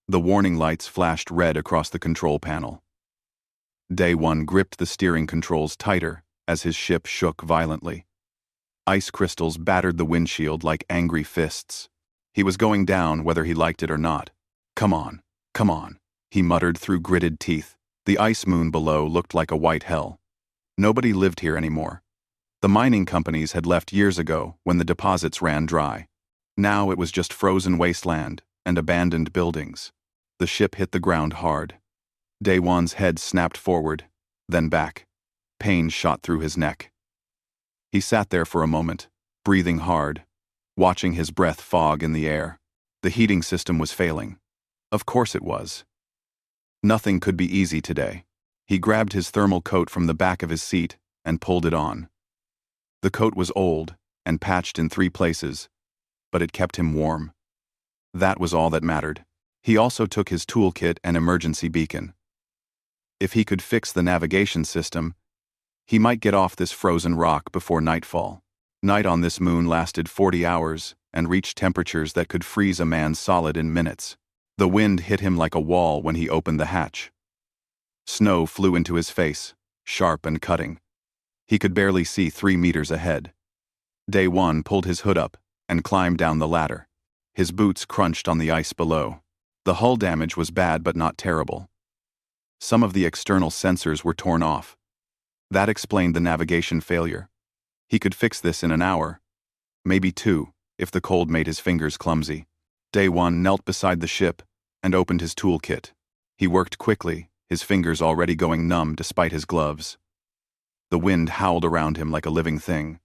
The warning lights flashed red across the control panel. Day One gripped the steering controls tighter as his ship shook violently. Ice crystals battered the windshield like angry fists. He was going down whether he liked it or not. Come on, come on, he muttered through gritted teeth. The ice moon below looked like a white hell. Nobody lived here anymore. The mining companies had left years ago when the deposits ran dry. Now it was just frozen wasteland and abandoned buildings. The ship hit the ground hard. Day One's head snapped forward, then back. Pain shot through his neck. He sat there for a moment, breathing hard, watching his breath fog in the air. The heating system was failing. Of course it was. Nothing could be easy today. He grabbed his thermal coat from the back of his seat and pulled it on. The coat was old and patched in 3 places, but it kept him warm. That was all that mattered. He also took his toolkit and emergency beacon. If he could fix the navigation system, he might get off this frozen rock before nightfall. Night on this moon lasted 40 hours and reached temperatures that could freeze a man solid in minutes. The wind hit him like a wall when he opened the hatch. Snow flew into his face, sharp and cutting. He could barely see 3 meters ahead. Day One pulled his hood up and climbed down the ladder. His boots crunched on the ice below. The hull damage was bad but not terrible. Some of the external sensors were torn off. That explained the navigation failure. He could fix this in an hour, maybe 2, if the cold made his fingers clumsy. Day One knelt beside the ship and opened his toolkit. He worked quickly, his fingers already going numb despite his gloves. The wind howled around him like a living thing.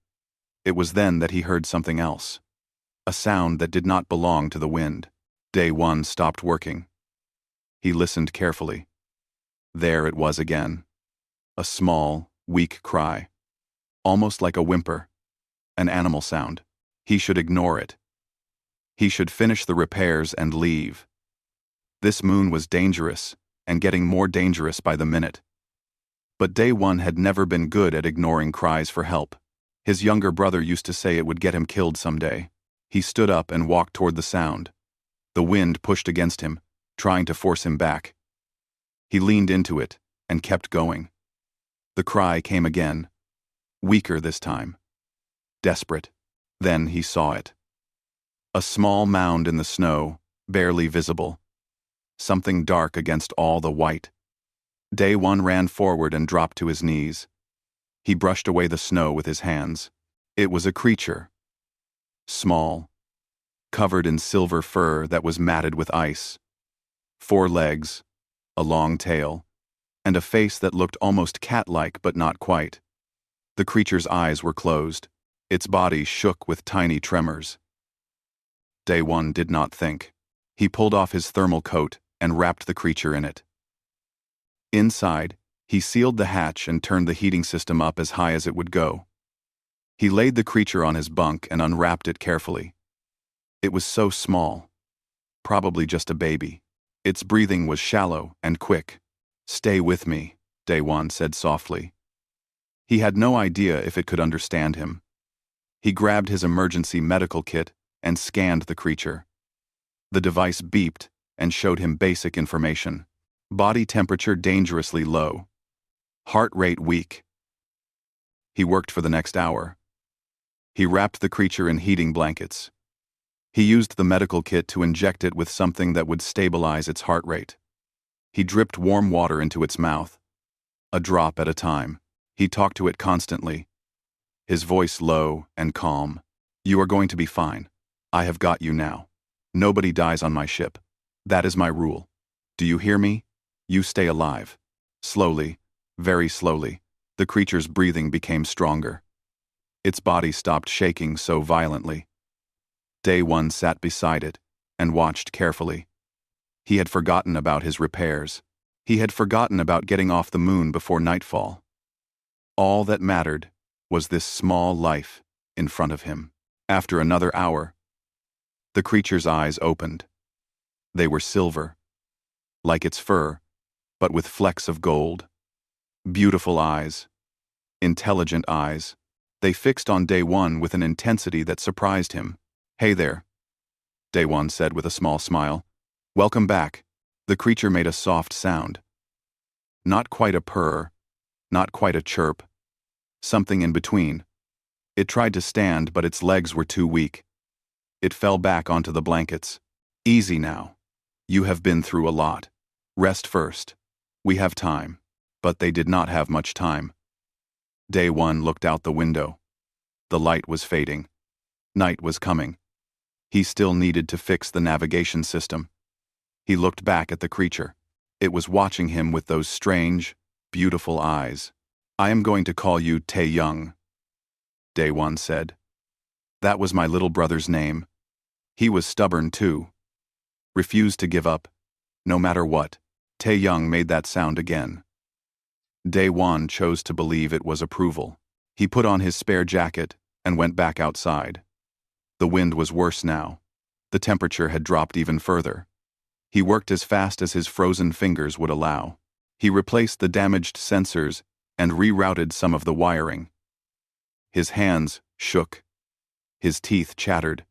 It was then that he heard something else. A sound that did not belong to the wind. Day One stopped working. He listened carefully. There it was again. A small, weak cry. Almost like a whimper. An animal sound. He should ignore it. He should finish the repairs and leave. This moon was dangerous, and getting more dangerous by the minute. But Day One had never been good at ignoring cries for help. His younger brother used to say it would get him killed someday. He stood up and walked toward the sound. The wind pushed against him, trying to force him back. He leaned into it and kept going. The cry came again, weaker this time. Desperate. Then he saw it. A small mound in the snow, barely visible. Something dark against all the white. Day One ran forward and dropped to his knees. He brushed away the snow with his hands. It was a creature. Small, covered in silver fur that was matted with ice. 4 legs, a long tail, and a face that looked almost cat-like but not quite. The creature's eyes were closed. Its body shook with tiny tremors. Day One did not think. He pulled off his thermal coat and wrapped the creature in it. Inside, he sealed the hatch and turned the heating system up as high as it would go. He laid the creature on his bunk and unwrapped it carefully. It was so small. Probably just a baby. Its breathing was shallow and quick. "Stay with me," Day One said softly. He had no idea if it could understand him. He grabbed his emergency medical kit and scanned the creature. The device beeped and showed him basic information. Body temperature dangerously low. Heart rate weak. He worked for the next hour. He wrapped the creature in heating blankets. He used the medical kit to inject it with something that would stabilize its heart rate. He dripped warm water into its mouth. A drop at a time. He talked to it constantly. His voice low and calm. "You are going to be fine. I have got you now. Nobody dies on my ship. That is my rule. Do you hear me? You stay alive." Slowly, very slowly, the creature's breathing became stronger. Its body stopped shaking so violently. Day One sat beside it and watched carefully. He had forgotten about his repairs. He had forgotten about getting off the moon before nightfall. All that mattered was this small life in front of him. After another hour, the creature's eyes opened. They were silver, like its fur, but with flecks of gold. Beautiful eyes, intelligent eyes. They fixed on Day One with an intensity that surprised him. "Hey there," Day One said with a small smile. "Welcome back. The creature made a soft sound. Not quite a purr, not quite a chirp, something in between. It tried to stand, but its legs were too weak. It fell back onto the blankets. Easy now. You have been through a lot. Rest first. We have time. But they did not have much time. Day one looked out the window. The light was fading. Night was coming. He still needed to fix the navigation system. He looked back at the creature. It was watching him with those strange, beautiful eyes. I am going to call you Tae-young, Day one said. That was my little brother's name. He was stubborn too. Refused to give up. No matter what, Tae-young made that sound again. Day one chose to believe it was approval. He put on his spare jacket and went back outside. The wind was worse now. The temperature had dropped even further. He worked as fast as his frozen fingers would allow. He replaced the damaged sensors and rerouted some of the wiring. His hands shook. His teeth chattered.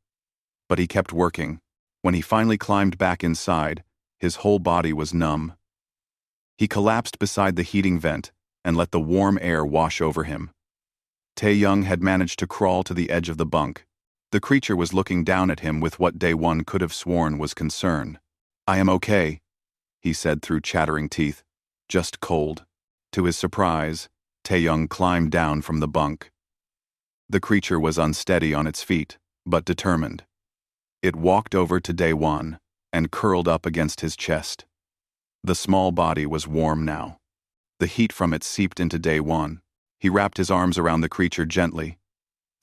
But he kept working. When he finally climbed back inside, his whole body was numb. He collapsed beside the heating vent and let the warm air wash over him. Tae-young had managed to crawl to the edge of the bunk. The creature was looking down at him with what Day one could have sworn was concern. I am okay, he said through chattering teeth. Just cold. To his surprise, Tae-young climbed down from the bunk. The creature was unsteady on its feet, but determined. It walked over to Day one and curled up against his chest. The small body was warm now. The heat from it seeped into Day one. He wrapped his arms around the creature gently.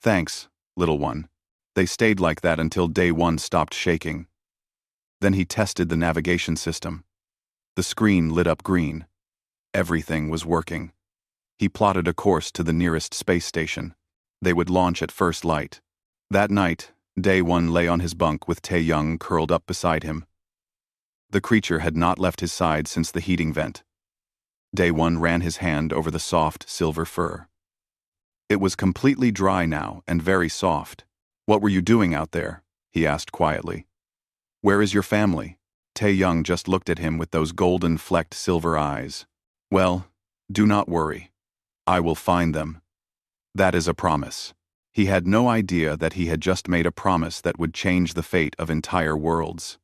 Thanks, little one. They stayed like that until Day one stopped shaking. Then he tested the navigation system. The screen lit up green. Everything was working. He plotted a course to the nearest space station. They would launch at first light. That night, Day one lay on his bunk with Tae-young curled up beside him. The creature had not left his side since the heating vent. Day one ran his hand over the soft silver fur. It was completely dry now and very soft. What were you doing out there? He asked quietly. Where is your family? Tae-young just looked at him with those golden-flecked silver eyes. Well, do not worry. I will find them. That is a promise. He had no idea that he had just made a promise that would change the fate of entire worlds.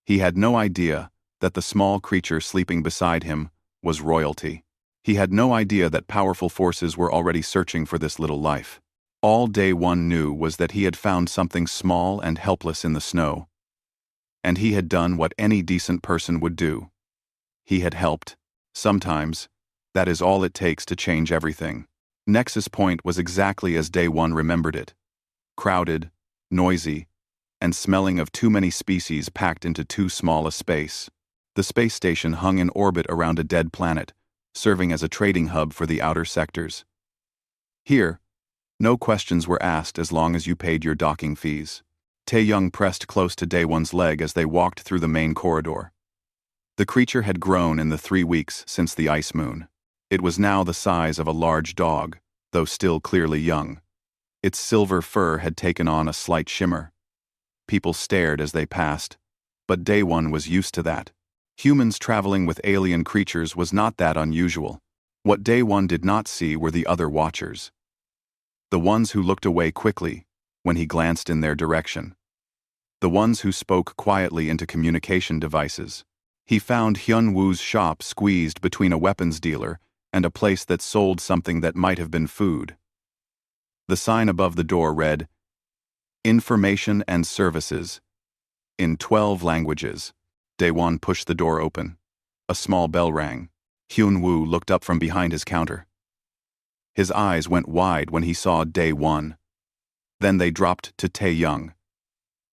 He had no idea that the small creature sleeping beside him was royalty. He had no idea that powerful forces were already searching for this little life. All Day one knew was that he had found something small and helpless in the snow. And he had done what any decent person would do. He had helped. Sometimes, that is all it takes to change everything. Nexus Point was exactly as Day one remembered it. Crowded, noisy, and smelling of too many species packed into too small a space. The space station hung in orbit around a dead planet, serving as a trading hub for the outer sectors. Here, no questions were asked as long as you paid your docking fees. Tae-young pressed close to Day one's leg as they walked through the main corridor. The creature had grown in the 3 weeks since the ice moon. It was now the size of a large dog, though still clearly young. Its silver fur had taken on a slight shimmer. People stared as they passed, but Day one was used to that. Humans traveling with alien creatures was not that unusual. What Day one did not see were the other watchers. The ones who looked away quickly when he glanced in their direction. The ones who spoke quietly into communication devices. He found Hyun-woo's shop squeezed between a weapons dealer and a place that sold something that might have been food. The sign above the door read, Information and Services, in 12 languages. Daewon pushed the door open. A small bell rang. Hyun-woo looked up from behind his counter. His eyes went wide when he saw Daewon. Then they dropped to Tae-young.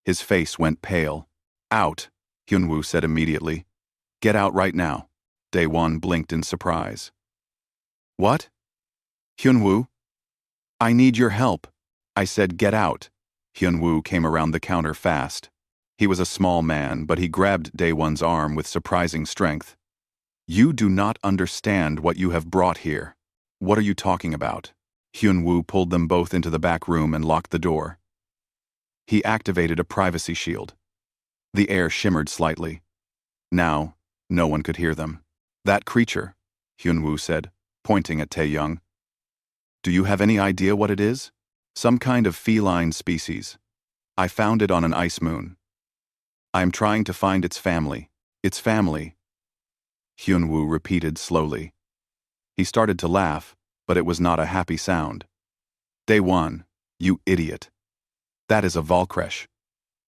His face went pale. Out, Hyun-woo said immediately. Get out right now. Daewon blinked in surprise. What? Hyun-woo? I need your help. I said get out. Hyun-woo came around the counter fast. He was a small man, but he grabbed Daewon's arm with surprising strength. You do not understand what you have brought here. What are you talking about? Hyun-woo pulled them both into the back room and locked the door. He activated a privacy shield. The air shimmered slightly. Now, no one could hear them. That creature, Hyunwoo said, pointing at Tae-young. Do you have any idea what it is? Some kind of feline species. I found it on an ice moon. I am trying to find its family. Its family. Hyunwoo repeated slowly. He started to laugh, but it was not a happy sound. Dae-won, you idiot. That is a Valkresh.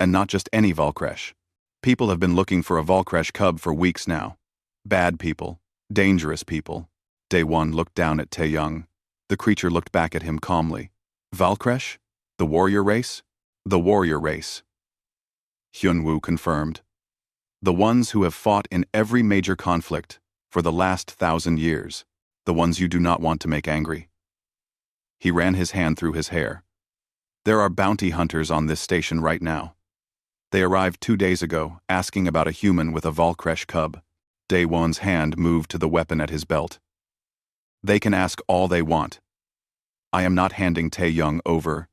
And not just any Valkresh. People have been looking for a Valkresh cub for weeks now. Bad people. Dangerous people. Dae-won looked down at Tae-young. The creature looked back at him calmly. Valkresh? The warrior race? The warrior race. Hyunwoo confirmed. The ones who have fought in every major conflict for the last 1,000 years. The ones you do not want to make angry. He ran his hand through his hair. There are bounty hunters on this station right now. They arrived 2 days ago, asking about a human with a Valkresh cub. Dae-won's hand moved to the weapon at his belt. They can ask all they want. I am not handing Tae-young over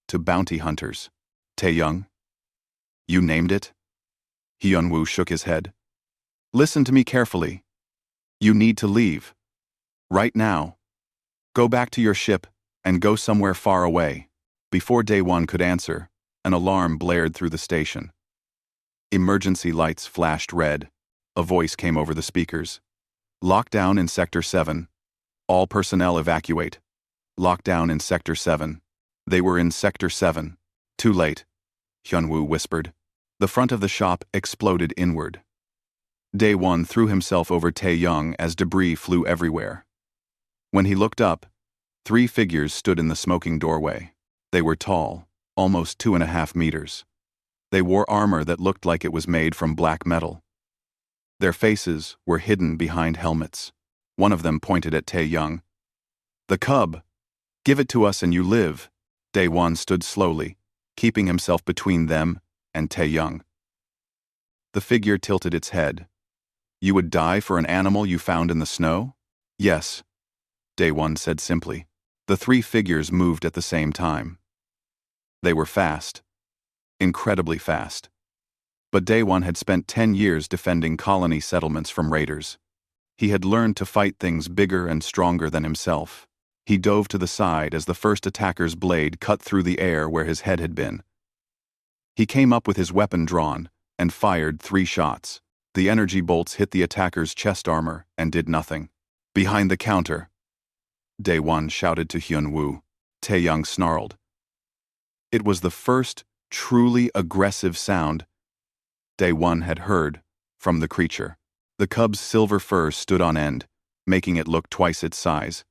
to bounty hunters. Tae-young? You named it? Hyunwoo shook his head. Listen to me carefully. You need to leave. Right now. Go back to your ship and go somewhere far away. Before Dae-won could answer, an alarm blared through the station. Emergency lights flashed red. A voice came over the speakers. Lockdown in Sector 7. All personnel evacuate. Lockdown in Sector 7. They were in Sector 7. Too late, Hyunwoo whispered. The front of the shop exploded inward. Dae-won threw himself over Tae-young as debris flew everywhere. When he looked up, 3 figures stood in the smoking doorway. They were tall, almost 2.5 meters. They wore armor that looked like it was made from black metal. Their faces were hidden behind helmets. One of them pointed at Tae-young. The cub! Give it to us and you live. Dae-won stood slowly, keeping himself between them and Tae-young. The figure tilted its head. You would die for an animal you found in the snow? Yes, Dae-won said simply. The 3 figures moved at the same time. They were fast. Incredibly fast. But Dae-won had spent 10 years defending colony settlements from raiders. He had learned to fight things bigger and stronger than himself. He dove to the side as the first attacker's blade cut through the air where his head had been. He came up with his weapon drawn and fired 3 shots. The energy bolts hit the attacker's chest armor and did nothing. Behind the counter, Dae-won shouted to Hyunwoo. Tae-young snarled. It was the first truly aggressive sound Dae-won had heard from the creature. The cub's silver fur stood on end, making it look twice its size.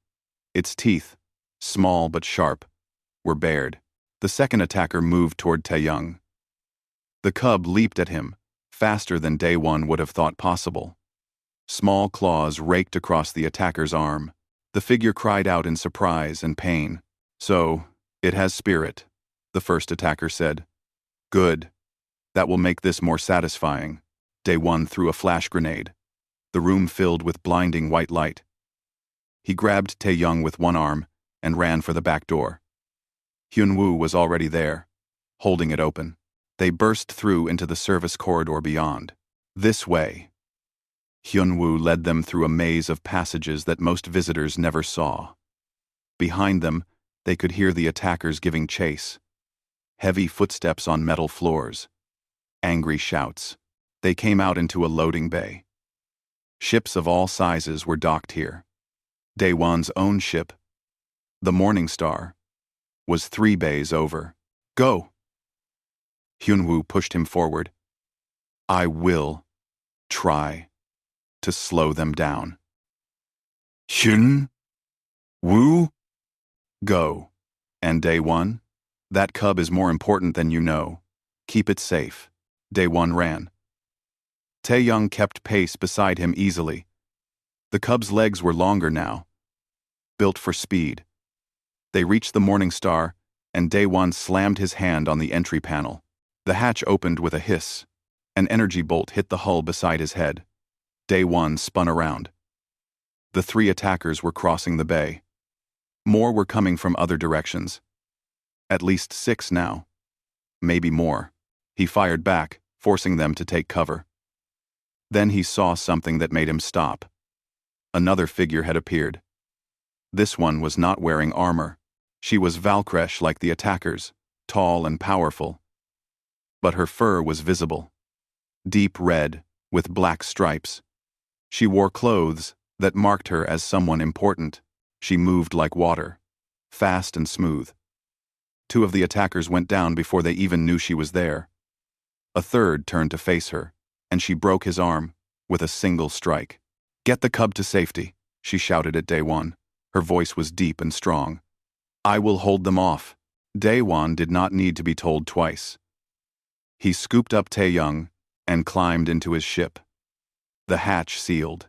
Its teeth, small but sharp, were bared. The second attacker moved toward Tae-young. The cub leaped at him, faster than Dae-won would have thought possible. Small claws raked across the attacker's arm. The figure cried out in surprise and pain. So, it has spirit, the first attacker said. Good. That will make this more satisfying. Dae-won threw a flash grenade. The room filled with blinding white light. He grabbed Tae-young with one arm and ran for the back door. Hyunwoo was already there, holding it open. They burst through into the service corridor beyond. This way. Hyunwoo led them through a maze of passages that most visitors never saw. Behind them, they could hear the attackers giving chase. Heavy footsteps on metal floors. Angry shouts. They came out into a loading bay. Ships of all sizes were docked here. Dae-won's own ship, the Morning Star, was 3 bays over. Go! Hyunwoo pushed him forward. I will try to slow them down. Hyunwoo? Go. And Dae-won? That cub is more important than you know. Keep it safe. Dae-won ran. Tae-young kept pace beside him easily. The cub's legs were longer now, built for speed. They reached the Morning Star, and Dae-won slammed his hand on the entry panel. The hatch opened with a hiss. An energy bolt hit the hull beside his head. Dae-won spun around. The 3 attackers were crossing the bay. More were coming from other directions. At least 6 now. Maybe more. He fired back, forcing them to take cover. Then he saw something that made him stop. Another figure had appeared. This one was not wearing armor. She was Valkyrie like the attackers, tall and powerful. But her fur was visible. Deep red, with black stripes. She wore clothes that marked her as someone important. She moved like water, fast and smooth. Two of the attackers went down before they even knew she was there. A third turned to face her, and she broke his arm with a single strike. "Get the cub to safety," she shouted at Daewon. Her voice was deep and strong. "I will hold them off." Daewon did not need to be told twice. He scooped up Tae-young and climbed into his ship. The hatch sealed.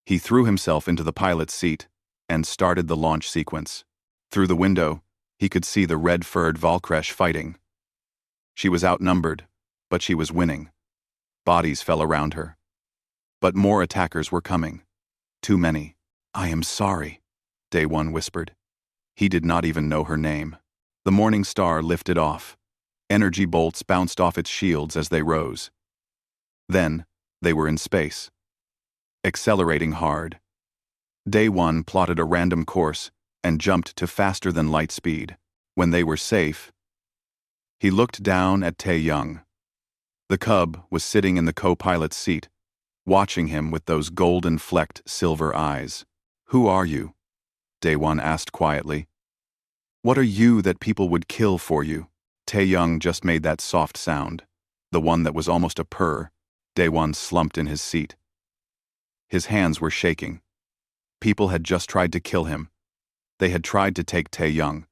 He threw himself into the pilot's seat and started the launch sequence. Through the window, he could see the red-furred Valkyrie fighting. She was outnumbered, but she was winning. Bodies fell around her. But more attackers were coming. Too many. "I am sorry," Daewon whispered. He did not even know her name. The morning star lifted off. Energy bolts bounced off its shields as they rose. Then, they were in space. Accelerating hard. Daewon plotted a random course and jumped to faster than light speed. When they were safe, he looked down at Tae-young. The cub was sitting in the co-pilot's seat, watching him with those golden-flecked silver eyes. "Who are you?" Daewon asked quietly. "What are you that people would kill for you?" Tae-young just made that soft sound, the one that was almost a purr. Daewon slumped in his seat. His hands were shaking. People had just tried to kill him. They had tried to take Tae-young.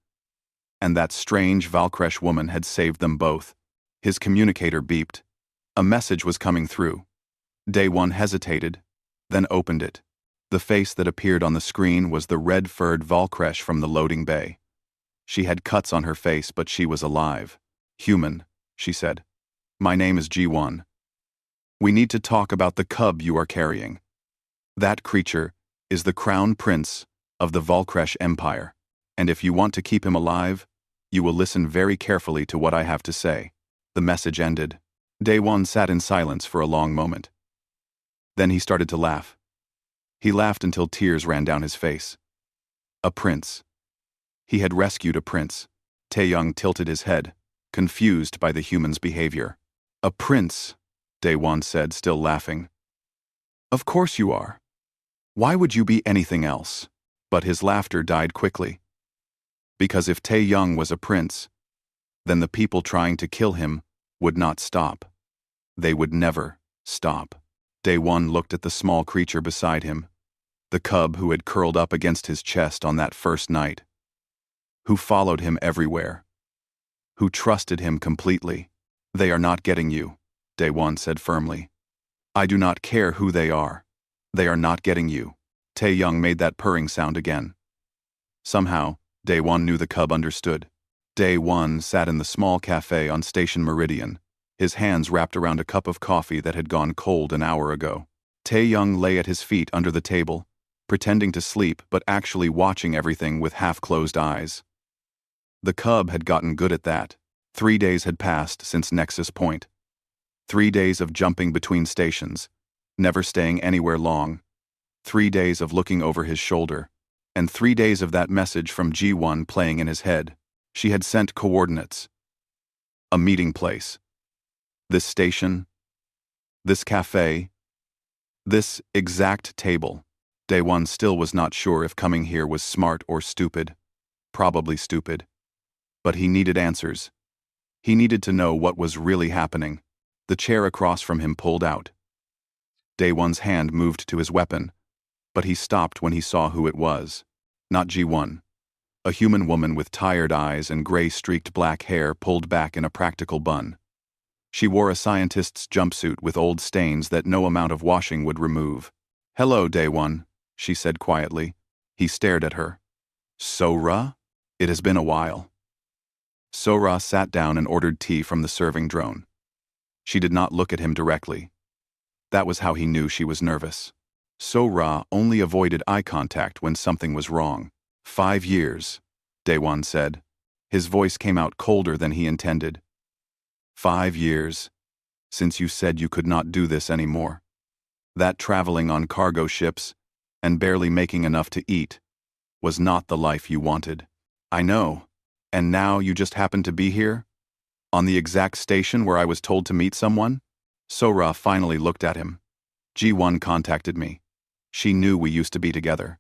And that strange Valkyrie woman had saved them both. His communicator beeped. A message was coming through. Daewon hesitated, then opened it. The face that appeared on the screen was the red-furred Valkyrie from the loading bay. She had cuts on her face, but she was alive. "Human," she said. "My name is G1. We need to talk about the cub you are carrying. That creature is the crown prince of the Valkyrie Empire, and if you want to keep him alive, you will listen very carefully to what I have to say." The message ended. Daewon sat in silence for a long moment. Then he started to laugh. He laughed until tears ran down his face. A prince. He had rescued a prince. Tae-young tilted his head, confused by the human's behavior. "A prince," Daewon said, still laughing. "Of course you are. Why would you be anything else?" But his laughter died quickly. Because if Tae-young was a prince, then the people trying to kill him would not stop. They would never stop. Daewon looked at the small creature beside him, the cub who had curled up against his chest on that first night, who followed him everywhere, who trusted him completely. "They are not getting you," Daewon said firmly. "I do not care who they are. They are not getting you." Tae-young made that purring sound again. Somehow, Daewon knew the cub understood. Daewon sat in the small cafe on Station Meridian, his hands wrapped around a cup of coffee that had gone cold an hour ago. Tae-young lay at his feet under the table, pretending to sleep but actually watching everything with half-closed eyes. The cub had gotten good at that. 3 days had passed since Nexus Point. 3 days of jumping between stations, never staying anywhere long. 3 days of looking over his shoulder, and 3 days of that message from G1 playing in his head. She had sent coordinates. A meeting place. This station. This cafe. This exact table. Daewon still was not sure if coming here was smart or stupid. Probably stupid. But he needed answers. He needed to know what was really happening. The chair across from him pulled out. Daewon's hand moved to his weapon, but he stopped when he saw who it was. Not G1. A human woman with tired eyes and gray-streaked black hair pulled back in a practical bun. She wore a scientist's jumpsuit with old stains that no amount of washing would remove. "Hello, Daewon," she said quietly. He stared at her. "Sora? It has been a while." Sora sat down and ordered tea from the serving drone. She did not look at him directly. That was how he knew she was nervous. Sora only avoided eye contact when something was wrong. 5 years, Daewon said. His voice came out colder than he intended. 5 years, since you said you could not do this anymore. That traveling on cargo ships, and barely making enough to eat, was not the life you wanted. I know. And now you just happen to be here? On the exact station where I was told to meet someone? Sora finally looked at him. G1 contacted me. She knew we used to be together.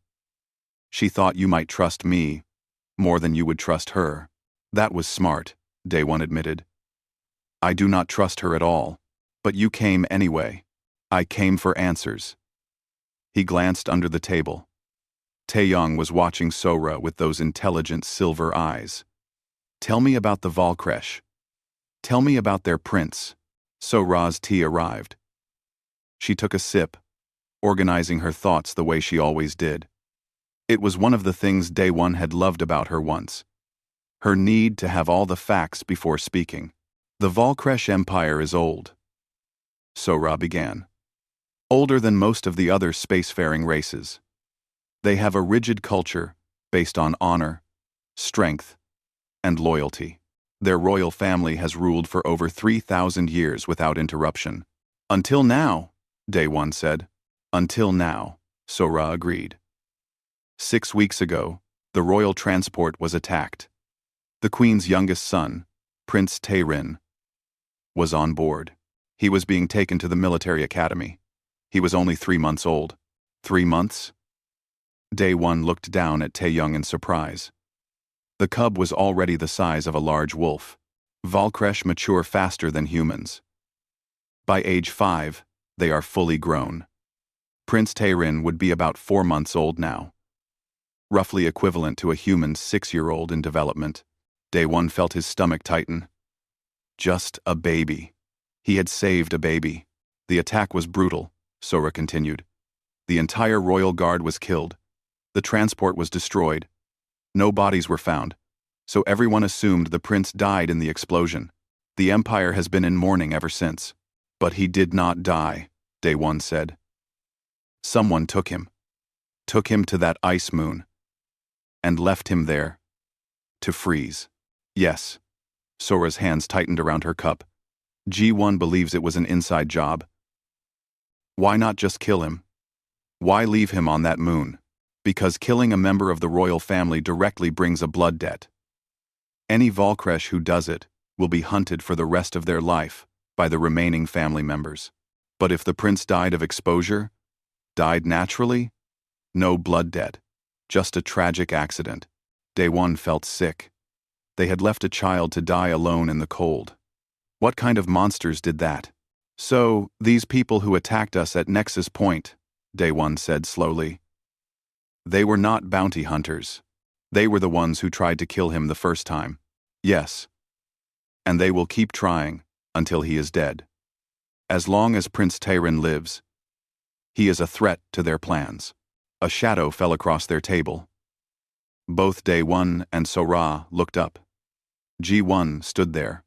She thought you might trust me more than you would trust her. That was smart, Day One admitted. I do not trust her at all, but you came anyway. I came for answers. He glanced under the table. Taeyong was watching Sora with those intelligent silver eyes. Tell me about the Valkresh. Tell me about their prince. Sora's tea arrived. She took a sip, organizing her thoughts the way she always did. It was one of the things Day One had loved about her once. Her need to have all the facts before speaking. The Valkresh Empire is old. Sora began. Older than most of the other spacefaring races. They have a rigid culture based on honor, strength, and loyalty. Their royal family has ruled for over 3,000 years without interruption. Until now, Day One said. Until now, Sora agreed. 6 weeks ago, the royal transport was attacked. The queen's youngest son, Prince Taerin, was on board. He was being taken to the military academy. He was only 3 months old. 3 months? Day One looked down at Taeyong in surprise. The cub was already the size of a large wolf. Valkresh mature faster than humans. By age 5, they are fully grown. Prince Taerin would be about 4 months old now. Roughly equivalent to a human 6-year-old in development. Day One felt his stomach tighten. Just a baby. He had saved a baby. The attack was brutal, Sora continued. The entire royal guard was killed. The transport was destroyed. No bodies were found, so everyone assumed the prince died in the explosion. The Empire has been in mourning ever since. But he did not die, Day One said. Someone took him. Took him to that ice moon. And left him there. To freeze. Yes. Sora's hands tightened around her cup. G1 believes it was an inside job. Why not just kill him? Why leave him on that moon? Because killing a member of the royal family directly brings a blood debt. Any Valkresh who does it will be hunted for the rest of their life by the remaining family members. But if the prince died of exposure, died naturally, no blood debt, just a tragic accident. Day One felt sick. They had left a child to die alone in the cold. What kind of monsters did that? So, these people who attacked us at Nexus Point, Day One said slowly. They were not bounty hunters. They were the ones who tried to kill him the first time. Yes. And they will keep trying until he is dead. As long as Prince Taerin lives, he is a threat to their plans. A shadow fell across their table. Both Day One and Sora looked up. G1 stood there,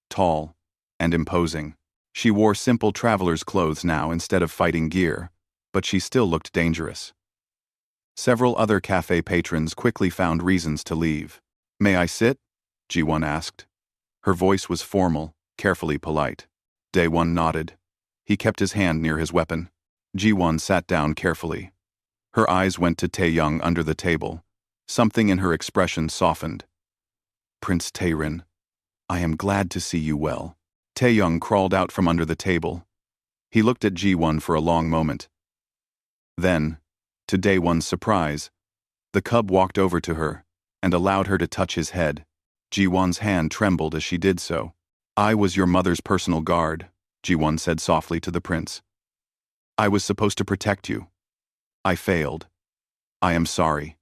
tall and imposing. She wore simple traveler's clothes now instead of fighting gear, but she still looked dangerous. Several other cafe patrons quickly found reasons to leave. May I sit? G1 asked. Her voice was formal, carefully polite. Day One nodded. He kept his hand near his weapon. G1 sat down carefully. Her eyes went to Taeyong under the table. Something in her expression softened. Prince Taerin, I am glad to see you well. Taeyong crawled out from under the table. He looked at G1 for a long moment. Then, to Day One's surprise, the cub walked over to her and allowed her to touch his head. G1's hand trembled as she did so. I was your mother's personal guard, G1 said softly to the prince. I was supposed to protect you. I failed. I am sorry.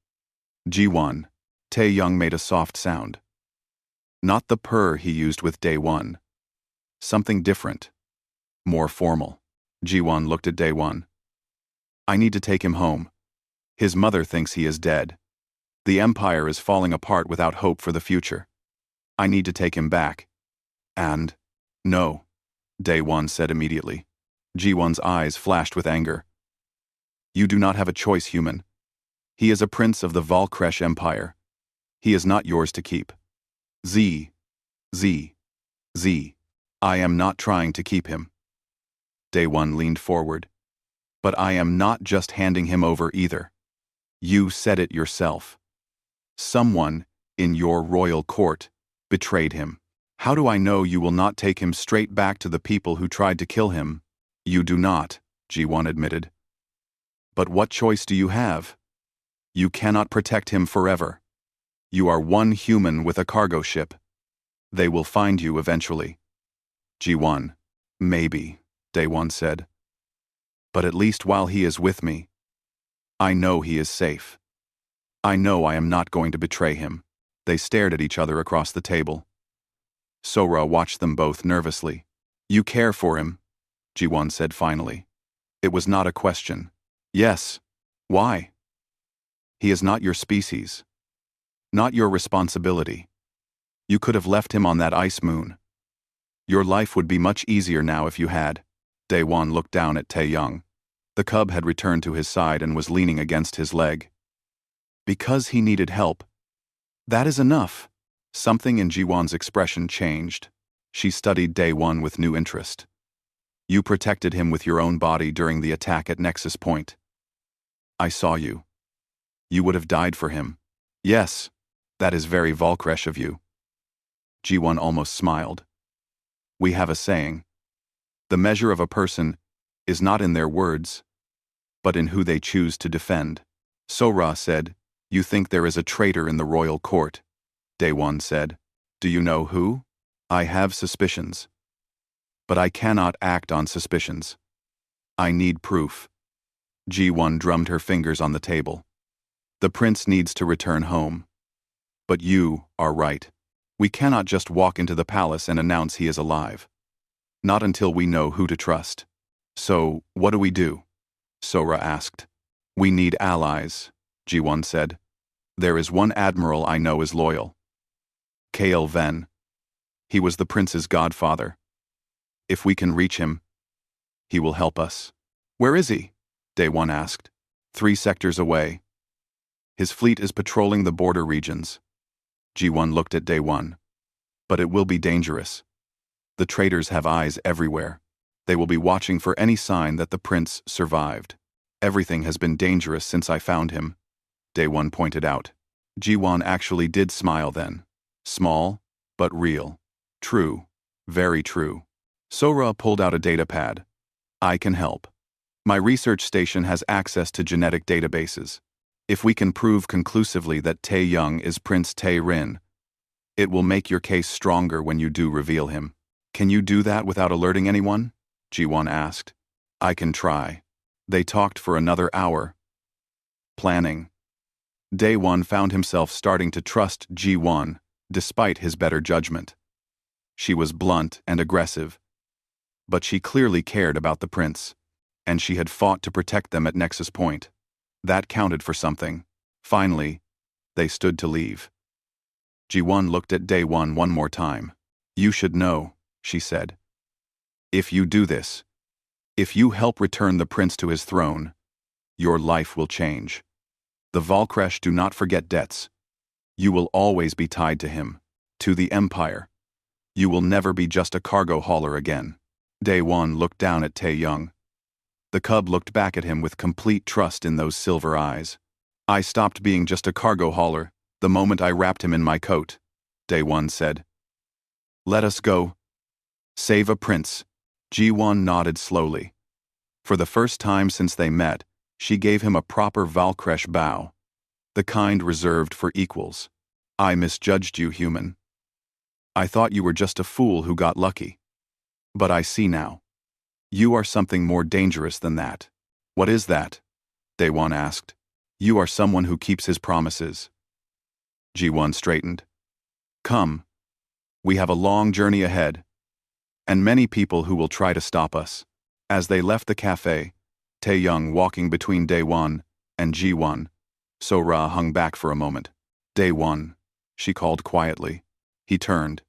G1. Taeyong made a soft sound. Not the purr he used with Day One. Something different. More formal. G1 looked at Day One. I need to take him home. His mother thinks he is dead. The Empire is falling apart without hope for the future. I need to take him back. And, no, Day One said immediately. G1's eyes flashed with anger. You do not have a choice, human. He is a prince of the Valkresh Empire. He is not yours to keep. Z. I am not trying to keep him. Day One leaned forward. But I am not just handing him over either. You said it yourself. Someone, in your royal court, betrayed him. How do I know you will not take him straight back to the people who tried to kill him? You do not, G1 admitted. But what choice do you have? You cannot protect him forever. You are one human with a cargo ship. They will find you eventually. G1, maybe, Day1 said. But at least while he is with me, I know he is safe. I know I am not going to betray him. They stared at each other across the table. Sora watched them both nervously. You care for him, G1 said finally. It was not a question. Yes. Why? He is not your species. Not your responsibility. You could have left him on that ice moon. Your life would be much easier now if you had. Day1 looked down at Taeyong. The cub had returned to his side and was leaning against his leg. Because he needed help. That is enough. Something in Ji-won's expression changed. She studied Day1 with new interest. You protected him with your own body during the attack at Nexus Point. I saw you. You would have died for him. Yes, that is very Valkresh of you. Ji-won almost smiled. We have a saying. The measure of a person is not in their words, but in who they choose to defend. Sora said, You think there is a traitor in the royal court? Day1 said, Do you know who? I have suspicions. But I cannot act on suspicions. I need proof. Ji-won drummed her fingers on the table. The prince needs to return home. But you are right. We cannot just walk into the palace and announce he is alive. Not until we know who to trust. So, what do we do? Sora asked. We need allies, Ji-won said. There is one admiral I know is loyal. Kael Ven. He was the prince's godfather. If we can reach him, he will help us. Where is he? Day1 asked. 3 sectors away. His fleet is patrolling the border regions. Ji-won looked at Day1. But it will be dangerous. The traitors have eyes everywhere. They will be watching for any sign that the prince survived. Everything has been dangerous since I found him, Day1 pointed out. Ji-won actually did smile then. Small, but real. True. Very true. Sora pulled out a data pad. I can help. My research station has access to genetic databases. If we can prove conclusively that Taeyong is Prince Tae-rin, it will make your case stronger when you do reveal him. Can you do that without alerting anyone? Ji-won asked. I can try. They talked for another hour. Planning. Day1 found himself starting to trust Ji-won, despite his better judgment. She was blunt and aggressive, but she clearly cared about the prince, and she had fought to protect them at Nexus Point. That counted for something. Finally, they stood to leave. Ji-won looked at Day1 one more time. You should know, she said. If you do this, if you help return the prince to his throne, your life will change. The Valkresh do not forget debts. You will always be tied to him, to the Empire. You will never be just a cargo hauler again. Day1 looked down at Taeyong. The cub looked back at him with complete trust in those silver eyes. I stopped being just a cargo hauler the moment I wrapped him in my coat, Day1 said. Let us go. Save a prince. Ji-won nodded slowly. For the first time since they met, she gave him a proper Valkresh bow, the kind reserved for equals. I misjudged you, human. I thought you were just a fool who got lucky. But I see now. You are something more dangerous than that. What is that? Day1 asked. You are someone who keeps his promises. Ji-won straightened. Come. We have a long journey ahead, and many people who will try to stop us. As they left the cafe, Taeyong walking between Day1 and Ji-won, Sora hung back for a moment. Day1, she called quietly. He turned.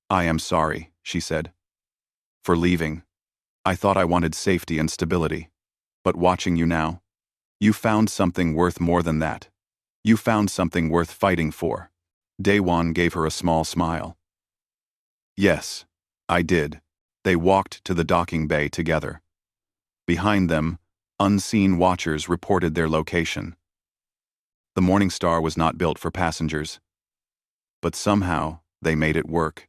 I am sorry, she said. For leaving. I thought I wanted safety and stability. But watching you now, you found something worth more than that. You found something worth fighting for. Day1 gave her a small smile. Yes, I did. They walked to the docking bay together. Behind them, Unseen watchers reported their location. The Morning Star was not built for passengers. But somehow, they made it work.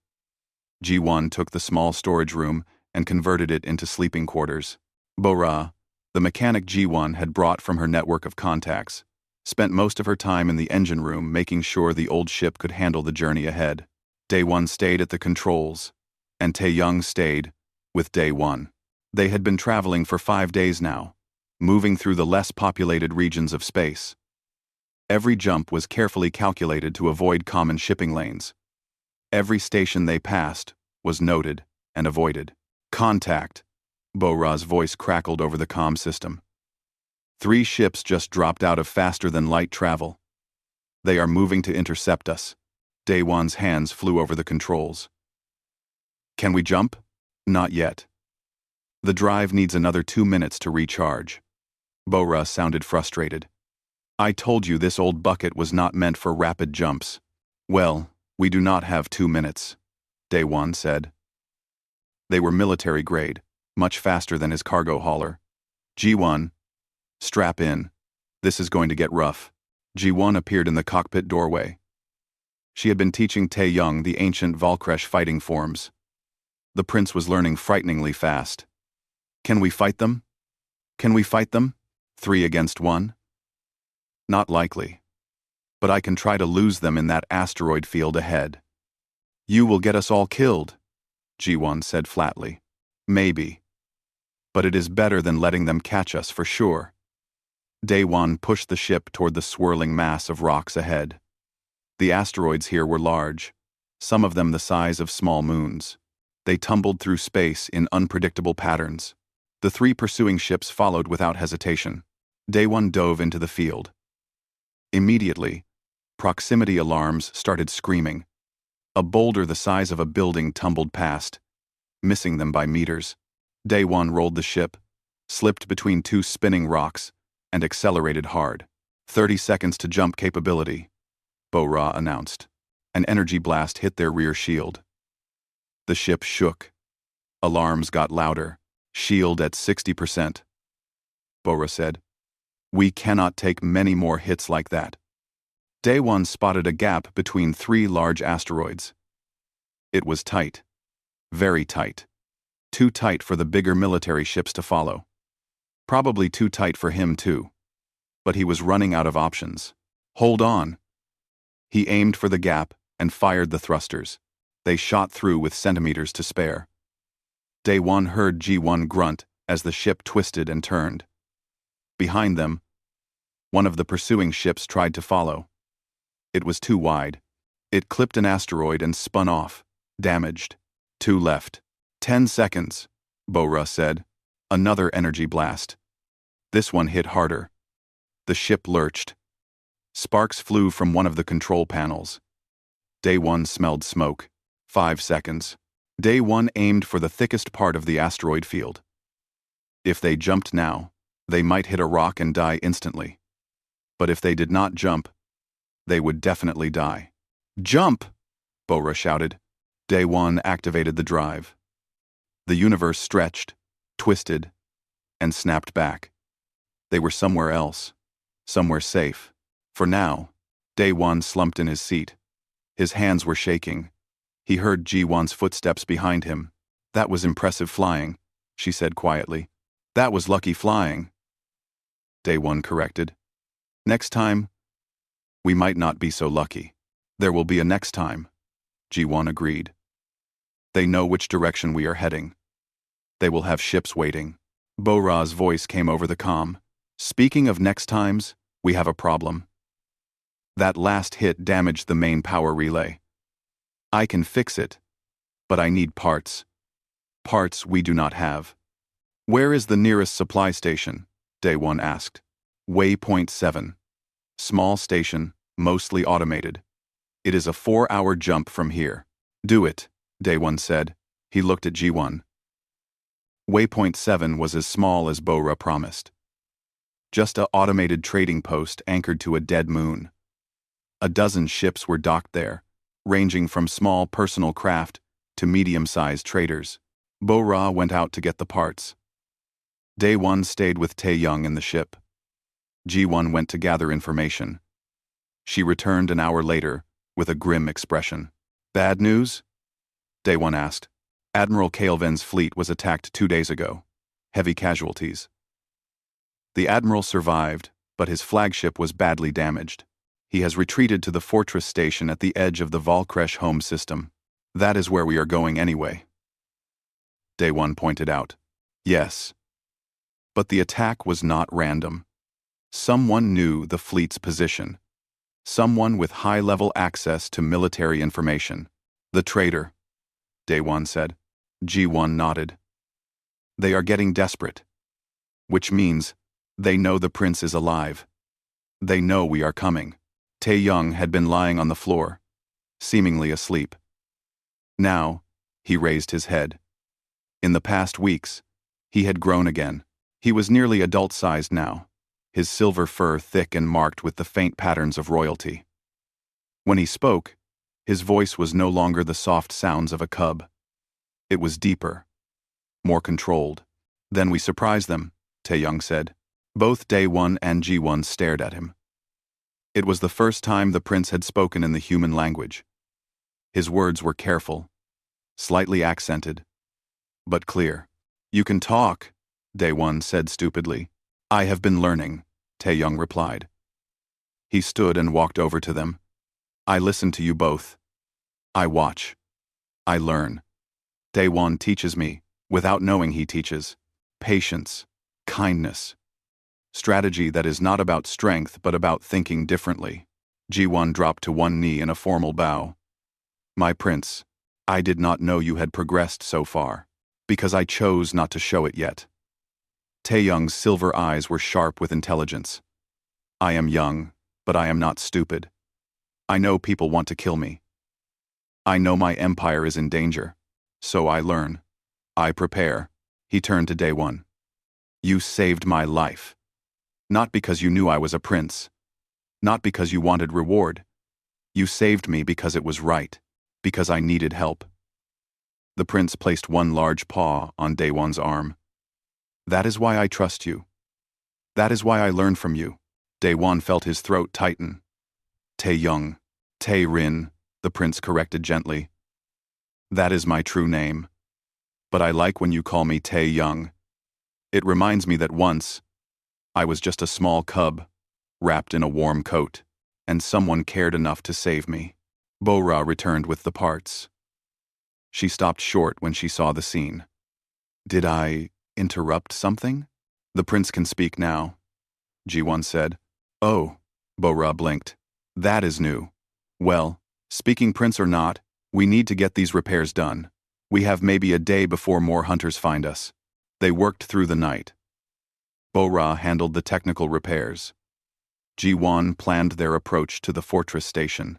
G1 took the small storage room and converted it into sleeping quarters. Bo-Ra, the mechanic G1 had brought from her network of contacts, spent most of her time in the engine room making sure the old ship could handle the journey ahead. Day 1 stayed at the controls, and Tae-Young stayed with Day 1. They had been traveling for 5 days now, moving through the less populated regions of space. Every jump was carefully calculated to avoid common shipping lanes. Every station they passed was noted and avoided. Contact, Bo-Ra's voice crackled over the comm system. 3 ships just dropped out of faster-than-light travel. They are moving to intercept us. Day 1's hands flew over the controls. Can we jump? Not yet. The drive needs another 2 minutes to recharge. Bo-Ra sounded frustrated. I told you this old bucket was not meant for rapid jumps. Well, we do not have 2 minutes, Day 1 said. They were military grade, much faster than his cargo hauler. G1, strap in. This is going to get rough. G1 appeared in the cockpit doorway. She had been teaching Tae-Young the ancient Valkresh fighting forms. The prince was learning frighteningly fast. Can we fight them? Can we fight them? 3 against 1? Not likely. But I can try to lose them in that asteroid field ahead. You will get us all killed, G1 said flatly. Maybe. But it is better than letting them catch us for sure. Day 1 pushed the ship toward the swirling mass of rocks ahead. The asteroids here were large, some of them the size of small moons. They tumbled through space in unpredictable patterns. The 3 pursuing ships followed without hesitation. Day 1 dove into the field. Immediately, proximity alarms started screaming. A boulder the size of a building tumbled past, missing them by meters. Day 1 rolled the ship, slipped between 2 spinning rocks, and accelerated hard. 30 seconds to jump capability, Bo-Ra announced. An energy blast hit their rear shield. The ship shook. Alarms got louder. Shield at 60%. Bo-Ra said. We cannot take many more hits like that. Day 1 spotted a gap between 3 large asteroids. It was tight. Very tight. Too tight for the bigger military ships to follow. Probably too tight for him too. But he was running out of options. Hold on. He aimed for the gap and fired the thrusters. They shot through with centimeters to spare. Day 1 heard G1 grunt as the ship twisted and turned. Behind them, one of the pursuing ships tried to follow. It was too wide. It clipped an asteroid and spun off, damaged. 2 left. 10 seconds, Bo-Ra said. Another energy blast. This one hit harder. The ship lurched. Sparks flew from one of the control panels. Day 1 smelled smoke. 5 seconds. Day 1 aimed for the thickest part of the asteroid field. If they jumped now, they might hit a rock and die instantly. But if they did not jump, they would definitely die. Jump! Bo-Ra shouted. Day 1 activated the drive. The universe stretched, twisted, and snapped back. They were somewhere else, somewhere safe. For now, Day 1 slumped in his seat. His hands were shaking. He heard G1's footsteps behind him. That was impressive flying, she said quietly. That was lucky flying. Day 1 corrected. Next time, we might not be so lucky. There will be a next time, G1 agreed. They know which direction we are heading. They will have ships waiting. Bo-Ra's voice came over the comm. Speaking of next times, we have a problem. That last hit damaged the main power relay. I can fix it, but I need parts. Parts we do not have. Where is the nearest supply station? Day 1 asked. Waypoint 7. Small station, mostly automated. It is a 4-hour jump from here. Do it, Day 1 said. He looked at G1. Waypoint 7 was as small as Bo-Ra promised. Just a automated trading post anchored to a dead moon. A dozen ships were docked there, ranging from small personal craft to medium-sized traders. Bo-Ra went out to get the parts. Day 1 stayed with Tae-young in the ship. Ji-won went to gather information. She returned an hour later with a grim expression. Bad news? Day 1 asked. Admiral Kaelven's fleet was attacked 2 days ago. Heavy casualties. The admiral survived, but his flagship was badly damaged. He has retreated to the fortress station at the edge of the Valkresh home system. That is where we are going anyway. Day 1 pointed out. Yes. But the attack was not random. Someone knew the fleet's position. Someone with high-level access to military information. The traitor, Day 1 said. Ji-won nodded. They are getting desperate. Which means they know the prince is alive. They know we are coming. Tae-young had been lying on the floor, seemingly asleep. Now, he raised his head. In the past weeks, he had grown again. He was nearly adult-sized now, his silver fur thick and marked with the faint patterns of royalty. When he spoke, his voice was no longer the soft sounds of a cub. It was deeper, more controlled. Then we surprise them, Tae-young said. Both Day 1 and Ji-won stared at him. It was the first time the prince had spoken in the human language. His words were careful, slightly accented, but clear. You can talk, Day 1 said stupidly. I have been learning, Tae-young replied. He stood and walked over to them. I listen to you both. I watch. I learn. Day 1 teaches me, without knowing he teaches. Patience, kindness. Strategy that is not about strength but about thinking differently. Ji-won dropped to one knee in a formal bow. My prince, I did not know you had progressed so far, because I chose not to show it yet. Tae-young's silver eyes were sharp with intelligence. I am young, but I am not stupid. I know people want to kill me. I know my empire is in danger, so I learn. I prepare. He turned to Day 1. You saved my life. Not because you knew I was a prince. Not because you wanted reward. You saved me because it was right, because I needed help. The prince placed one large paw on Day 1's arm. That is why I trust you. That is why I learn from you. Day 1 felt his throat tighten. Tae-young. Tae-rin, the prince corrected gently. That is my true name. But I like when you call me Tae-young. It reminds me that once, I was just a small cub, wrapped in a warm coat, and someone cared enough to save me. Bo-ra returned with the parts. She stopped short when she saw the scene. Did I interrupt something? The prince can speak now, Ji-won said. Oh, Bo-ra blinked. That is new. Well, speaking prince or not, we need to get these repairs done. We have maybe a day before more hunters find us. They worked through the night. Bo-ra handled the technical repairs. Ji-won planned their approach to the fortress station.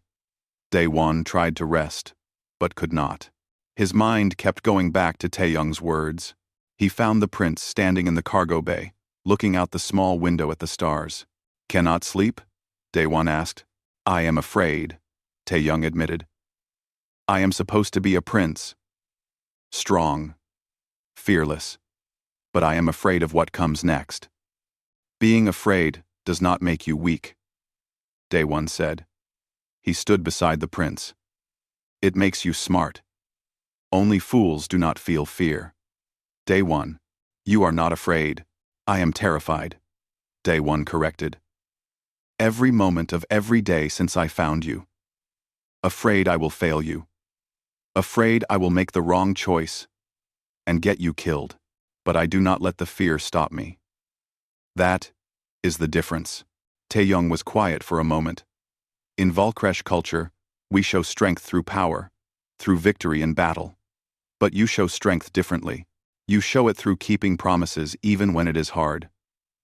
Day 1 tried to rest, but could not. His mind kept going back to Tae-young's words. He found the prince standing in the cargo bay, looking out the small window at the stars. Cannot sleep? Day 1 asked. I am afraid, Tae-young admitted. I am supposed to be a prince. Strong. Fearless. But I am afraid of what comes next. Being afraid does not make you weak, Day 1 said. He stood beside the prince. It makes you smart. Only fools do not feel fear. Day 1, you are not afraid. I am terrified, Day 1 corrected. Every moment of every day since I found you. Afraid I will fail you. Afraid I will make the wrong choice and get you killed. But I do not let the fear stop me. That is the difference. Tae-young was quiet for a moment. In Valkresh culture, we show strength through power, through victory in battle. But you show strength differently. You show it through keeping promises even when it is hard.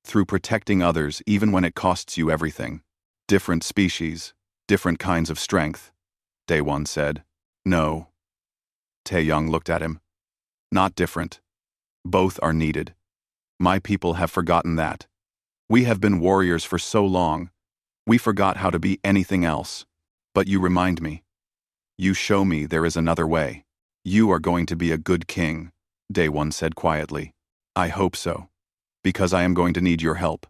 Through protecting others even when it costs you everything. Different species, different kinds of strength, Day 1 said. No. Tae-young looked at him. Not different. Both are needed. My people have forgotten that. We have been warriors for so long, we forgot how to be anything else. But you remind me. You show me there is another way. You are going to be a good king, Day 1 said quietly. I hope so. Because I am going to need your help.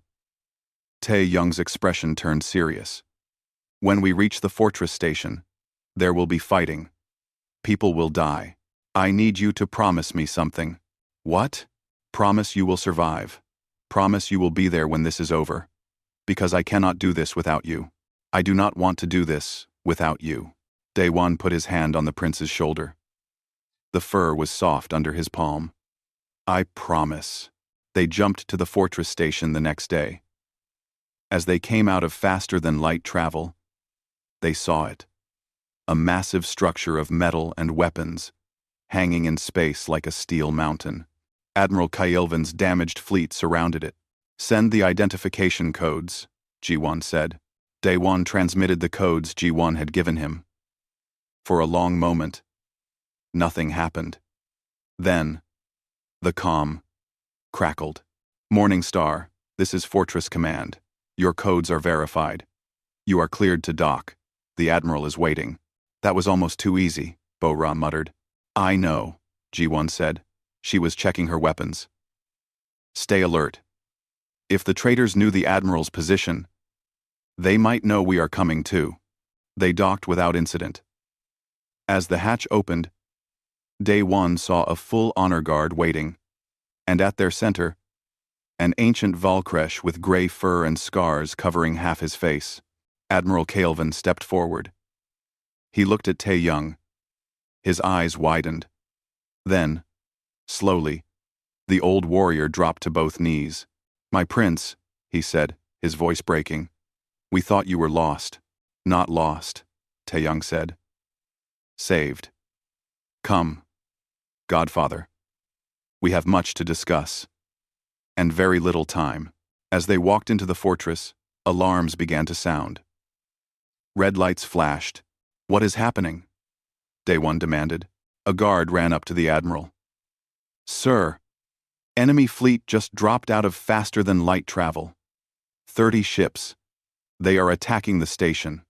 Tae Young's expression turned serious. When we reach the fortress station, there will be fighting. People will die. I need you to promise me something. What? Promise you will survive. Promise you will be there when this is over. Because I cannot do this without you. I do not want to do this without you. Daewon put his hand on the prince's shoulder. The fur was soft under his palm. I promise. They jumped to the fortress station the next day. As they came out of faster-than-light travel, they saw it. A massive structure of metal and weapons, hanging in space like a steel mountain. Admiral Kailvin's damaged fleet surrounded it. Send the identification codes, Ji-won said. Daewon transmitted the codes Ji-won had given him. For a long moment, nothing happened. Then, the comm crackled. Morning Star, this is Fortress Command. Your codes are verified. You are cleared to dock. The Admiral is waiting. That was almost too easy, Bo-ra muttered. I know, Ji-won said. She was checking her weapons. Stay alert. If the traitors knew the Admiral's position, they might know we are coming too. They docked without incident. As the hatch opened, Daewon saw a full honor guard waiting, and at their center, an ancient Valkresh with gray fur and scars covering half his face. Admiral Kailvin stepped forward. He looked at Tae Young. His eyes widened. Then, slowly, the old warrior dropped to both knees. My prince, he said, his voice breaking. We thought you were lost. Not lost, Tae Young said. Saved. Come, Godfather. We have much to discuss. And very little time. As they walked into the fortress, alarms began to sound. Red lights flashed. What is happening? Daewon demanded. A guard ran up to the Admiral. Sir, enemy fleet just dropped out of faster-than-light travel. 30 ships. They are attacking the station.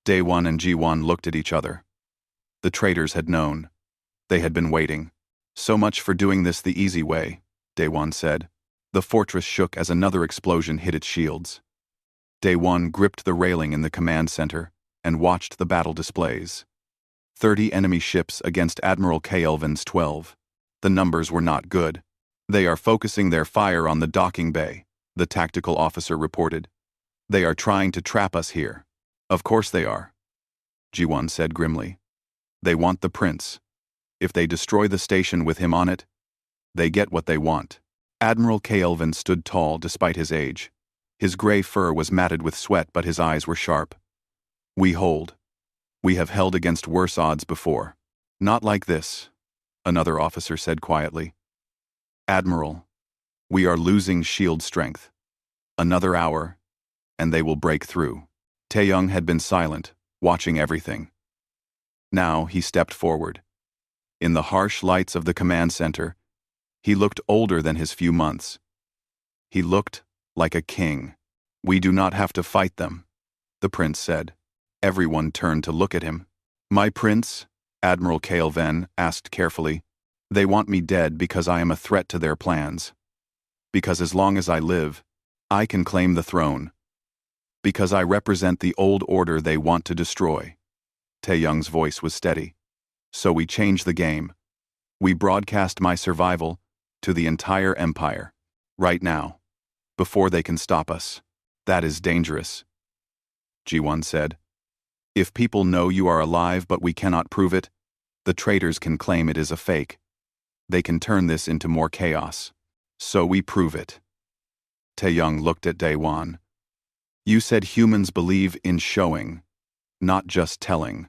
Daewon and Ji-won looked at each other. The traitors had known. They had been waiting. So much for doing this the easy way, Daewon said. The fortress shook as another explosion hit its shields. Daewon gripped the railing in the command center and watched the battle displays. 30 enemy ships against Admiral Kaelvin's 12. The numbers were not good. They are focusing their fire on the docking bay, the tactical officer reported. They are trying to trap us here. Of course they are, Ji-won said grimly. They want the prince. If they destroy the station with him on it, they get what they want. Admiral Kaelvin stood tall despite his age. His gray fur was matted with sweat, but his eyes were sharp. We hold. We have held against worse odds before. Not like this, another officer said quietly. Admiral, we are losing shield strength. Another hour, and they will break through. Tae Young had been silent, watching everything. Now he stepped forward. In the harsh lights of the command center, he looked older than his few months. He looked like a king. We do not have to fight them, the prince said. Everyone turned to look at him. My prince, Admiral Kaelven asked carefully. They want me dead because I am a threat to their plans. Because as long as I live, I can claim the throne. Because I represent the old order they want to destroy. Tae Young's voice was steady. So we change the game. We broadcast my survival to the entire empire. Right now. Before they can stop us. That is dangerous. Ji-won said. If people know you are alive but we cannot prove it, the traitors can claim it is a fake. They can turn this into more chaos. So we prove it. Tae Young looked at Daewon. You said humans believe in showing, not just telling.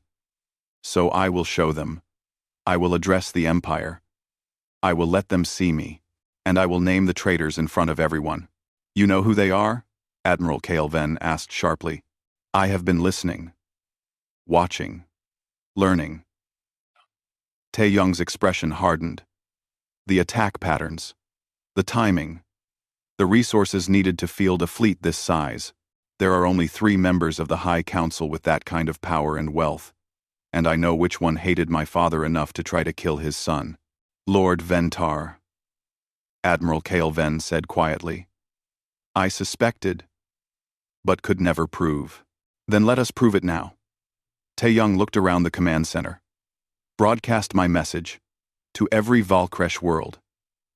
So I will show them. I will address the empire. I will let them see me, and I will name the traitors in front of everyone. You know who they are? Admiral Kaelven asked sharply. I have been listening. Watching. Learning. Tae Young's expression hardened. The attack patterns. The timing. The resources needed to field a fleet this size. There are only 3 members of the High Council with that kind of power and wealth. And I know which one hated my father enough to try to kill his son. Lord Ventar. Admiral Kael'ven said quietly. I suspected, but could never prove. Then let us prove it now. Taeyong looked around the command center. Broadcast my message to every Valkresh world,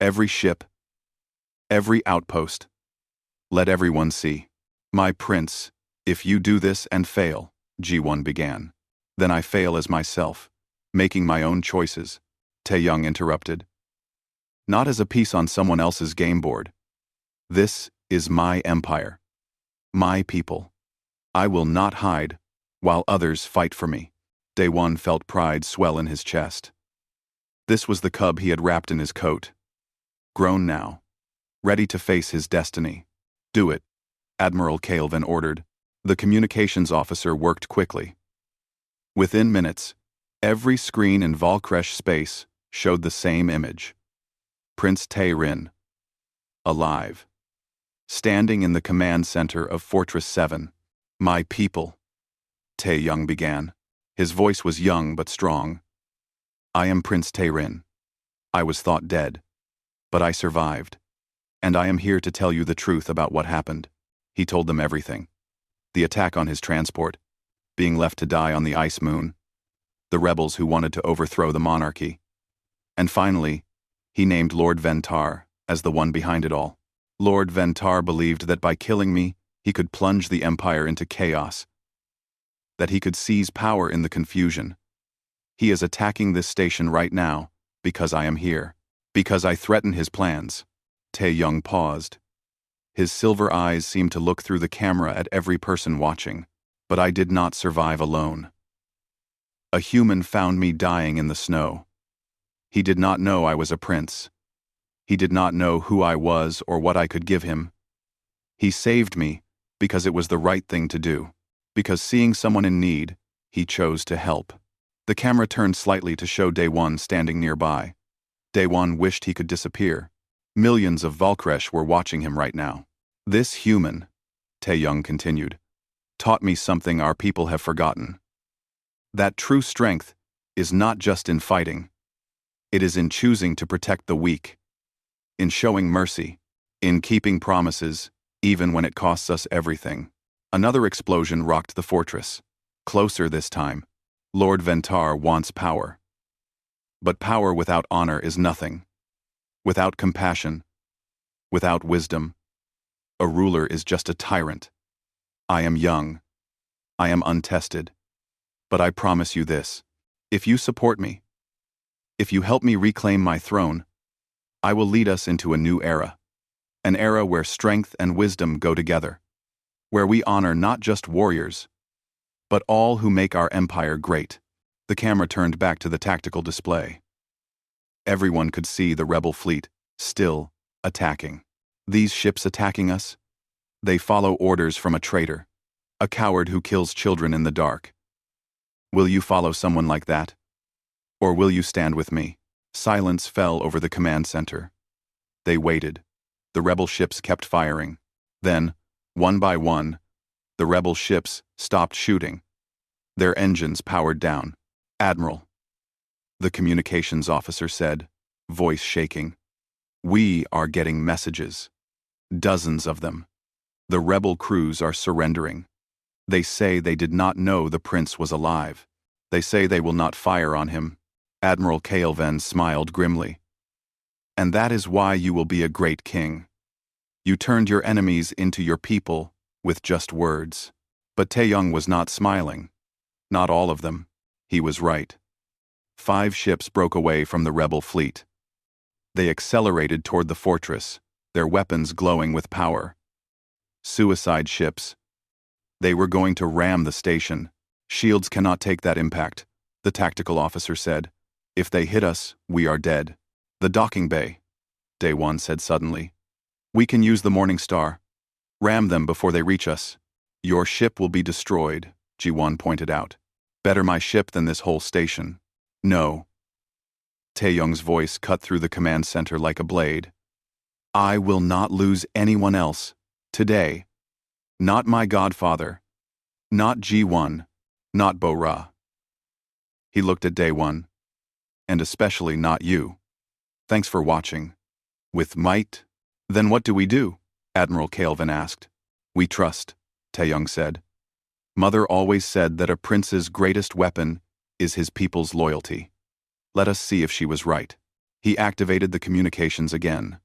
every ship, every outpost. Let everyone see. My prince, if you do this and fail, G1 began. Then I fail as myself, making my own choices, Taeyong interrupted. Not as a piece on someone else's game board. This is my empire. My people. I will not hide while others fight for me. Daewon felt pride swell in his chest. This was the cub he had wrapped in his coat. Grown now, ready to face his destiny. Do it, Admiral Kael'ven ordered. The communications officer worked quickly. Within minutes, every screen in Valkresh space showed the same image. Prince Taerin, alive, standing in the command center of Fortress 7. My people, Taeyong began. His voice was young but strong. I am Prince Taerin. I was thought dead, but I survived. And I am here to tell you the truth about what happened. He told them everything. The attack on his transport, being left to die on the ice moon, the rebels who wanted to overthrow the monarchy. And finally, he named Lord Ventar as the one behind it all. Lord Ventar believed that by killing me, he could plunge the empire into chaos, that he could seize power in the confusion. He is attacking this station right now because I am here, because I threaten his plans. Taeyong paused. His silver eyes seemed to look through the camera at every person watching. But I did not survive alone. A human found me dying in the snow. He did not know I was a prince. He did not know who I was or what I could give him. He saved me because it was the right thing to do. Because seeing someone in need, he chose to help. The camera turned slightly to show Daewon standing nearby. Daewon wished he could disappear. Millions of Valkresh were watching him right now. This human, Taeyong continued, taught me something our people have forgotten. That true strength is not just in fighting. It is in choosing to protect the weak, in showing mercy, in keeping promises, even when it costs us everything. Another explosion rocked the fortress. Closer this time. Lord Ventar wants power. But power without honor is nothing. Without compassion, without wisdom, a ruler is just a tyrant. I am young. I am untested. But I promise you this. If you support me, if you help me reclaim my throne, I will lead us into a new era. An era where strength and wisdom go together. Where we honor not just warriors, but all who make our empire great. The camera turned back to the tactical display. Everyone could see the rebel fleet, still, attacking. These ships attacking us? They follow orders from a traitor, a coward who kills children in the dark. Will you follow someone like that? Or will you stand with me? Silence fell over the command center. They waited. The rebel ships kept firing. Then, one by one, the rebel ships stopped shooting. Their engines powered down. Admiral, the communications officer said, voice shaking. We are getting messages. Dozens of them. The rebel crews are surrendering. They say they did not know the prince was alive. They say they will not fire on him. Admiral Kael'ven smiled grimly. And that is why you will be a great king. You turned your enemies into your people with just words. But Taeyong was not smiling. Not all of them. He was right. 5 ships broke away from the rebel fleet. They accelerated toward the fortress, their weapons glowing with power. Suicide ships. They were going to ram the station. Shields cannot take that impact, the tactical officer said. If they hit us, we are dead. The docking bay, Daewon said suddenly. We can use the Morning Star. Ram them before they reach us. Your ship will be destroyed, Ji-won pointed out. Better my ship than this whole station. No. Taeyong's voice cut through the command center like a blade. I will not lose anyone else. Today. Not my godfather. Not Ji-won. Not Bo-ra. He looked at Daewon. And especially not you. Thanks for watching. With might? Then what do we do? Admiral Kael'van asked. We trust, Taeyong said. Mother always said that a prince's greatest weapon is his people's loyalty. Let us see if she was right. He activated the communications again.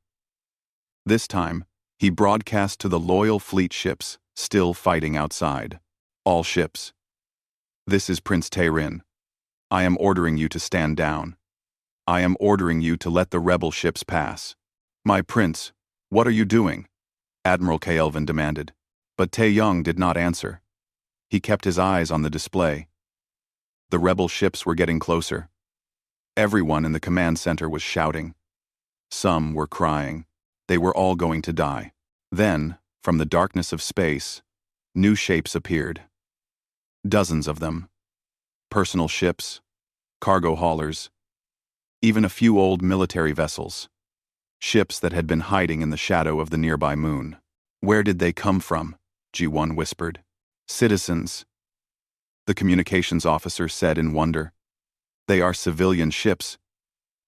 This time, he broadcast to the loyal fleet ships still fighting outside. All ships. This is Prince Taerin. I am ordering you to stand down. I am ordering you to let the rebel ships pass. My prince, what are you doing? Admiral Kael'van demanded. But Taeyong did not answer. He kept his eyes on the display. The rebel ships were getting closer. Everyone in the command center was shouting. Some were crying. They were all going to die. Then, from the darkness of space, new shapes appeared. Dozens of them. Personal ships, cargo haulers, even a few old military vessels. Ships that had been hiding in the shadow of the nearby moon. Where did they come from? Ji-won whispered. Citizens. The communications officer said in wonder. They are civilian ships.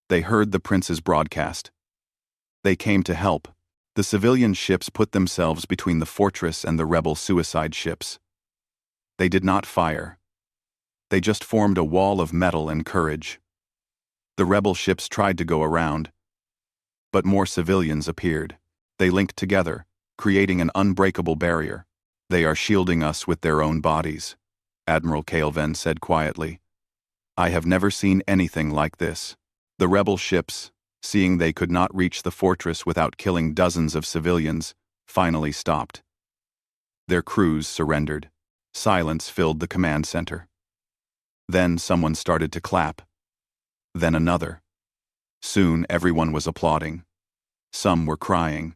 They heard the prince's broadcast. They came to help. The civilian ships put themselves between the fortress and the rebel suicide ships. They did not fire. They just formed a wall of metal and courage. The rebel ships tried to go around, but more civilians appeared. They linked together, creating an unbreakable barrier. They are shielding us with their own bodies, Admiral Kael'van said quietly. I have never seen anything like this. The rebel ships, seeing they could not reach the fortress without killing dozens of civilians, finally stopped. Their crews surrendered. Silence filled the command center. Then someone started to clap. Then another. Soon everyone was applauding. Some were crying.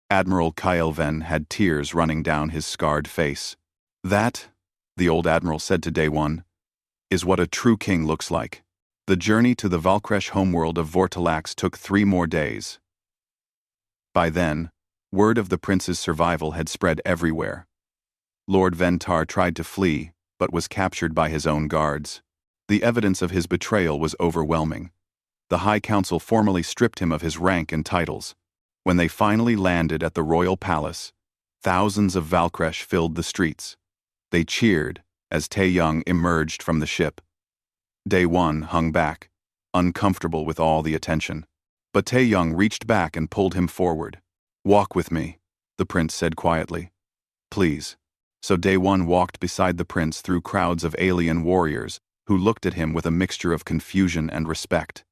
Admiral Kael'van had tears running down his scarred face. That, the old admiral said to Daewon, is what a true king looks like. The journey to the Valkresh homeworld of Vortalax took 3 more days. By then, word of the prince's survival had spread everywhere. Lord Ventar tried to flee, but was captured by his own guards. The evidence of his betrayal was overwhelming. The High Council formally stripped him of his rank and titles. When they finally landed at the royal palace, thousands of Valkresh filled the streets. They cheered as Taeyong emerged from the ship. Daewon hung back, uncomfortable with all the attention. But Taeyong reached back and pulled him forward. Walk with me, the prince said quietly. Please. So Daewon walked beside the prince through crowds of alien warriors who looked at him with a mixture of confusion and respect.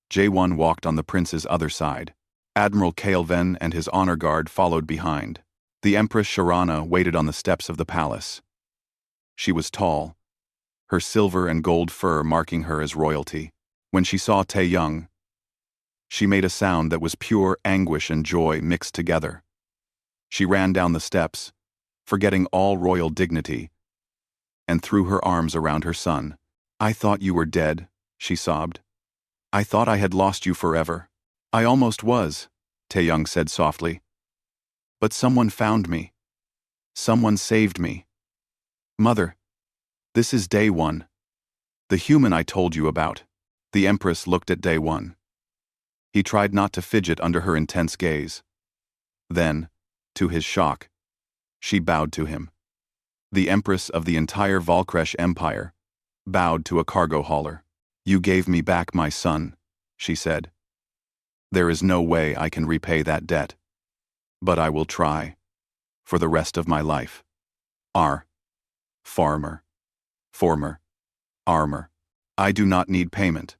Jaewon walked on the prince's other side. Admiral Kael'van and his honor guard followed behind. The Empress Sharana waited on the steps of the palace. She was tall, her silver and gold fur marking her as royalty. When she saw Taeyong, she made a sound that was pure anguish and joy mixed together. She ran down the steps, forgetting all royal dignity, and threw her arms around her son. I thought you were dead, she sobbed. I thought I had lost you forever. I almost was, Taeyong said softly. But someone found me. Someone saved me. Mother, this is Daewon, the human I told you about. The Empress looked at Daewon. He tried not to fidget under her intense gaze. Then, to his shock, she bowed to him. The Empress of the entire Valkresh Empire bowed to a cargo hauler. You gave me back my son, she said. There is no way I can repay that debt. But I will try. For the rest of my life. Farmer. Former. Armor. I do not need payment,